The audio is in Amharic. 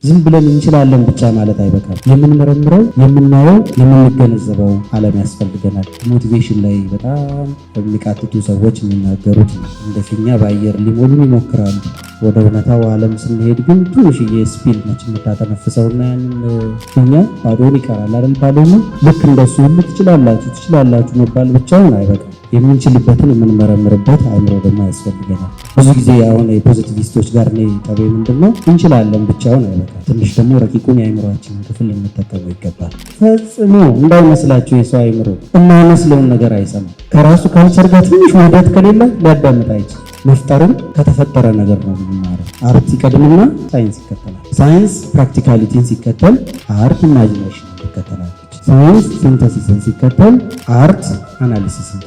ዝም ብለን እንችላለን ብቻ ማለት አይበቃም። የምንመረምረው፣ የምናየው፣ የምንገነዘበው ዓለም ያስፈልገናል። ሞቲቬሽን ላይ በጣም የሚቃትቱ ሰዎች የሚናገሩት እንደ ፊኛ በአየር ሊሞሉን ይሞክራሉ። ወደ እውነታው ዓለም ስንሄድ ግን ትንሽዬ ስፒል ነች የምታተነፍሰውና ያንን ፊኛ ባዶን ይቀራል አይደል? ባዶኑ ልክ እንደሱ ሁሉ ትችላላችሁ መባል ብቻውን አይበቃም። የምንችልበትን የምንመረምርበት አእምሮ ደግሞ ያስፈልገናል። ብዙ ጊዜ አሁን የፖዚቲቪስቶች ጋር እኔ ጠቤ ምንድነው እንችላለን ብቻውን አይበቃም። ትንሽ ደግሞ ረቂቁን የአእምሮአችንን ክፍል ልንጠቀሙ ይገባል። ፈጽሞ እንዳይመስላችሁ የሰው አእምሮ የማይመስለውን ነገር አይሰማም። ከራሱ ካልቸር ጋር ትንሽ ውህደት ከሌለ ሊያዳምጥ አይችልም። መፍጠርን ከተፈጠረ ነገር ነው የምንማረው። አርት ይቀድምና ሳይንስ ይከተላል። ሳይንስ ፕራክቲካሊቲን ሲከተል አርት ኢማጂኔሽን ይከተላል። ሳይንስ ሲንተሲስን ሲከተል አርት አናሊሲስን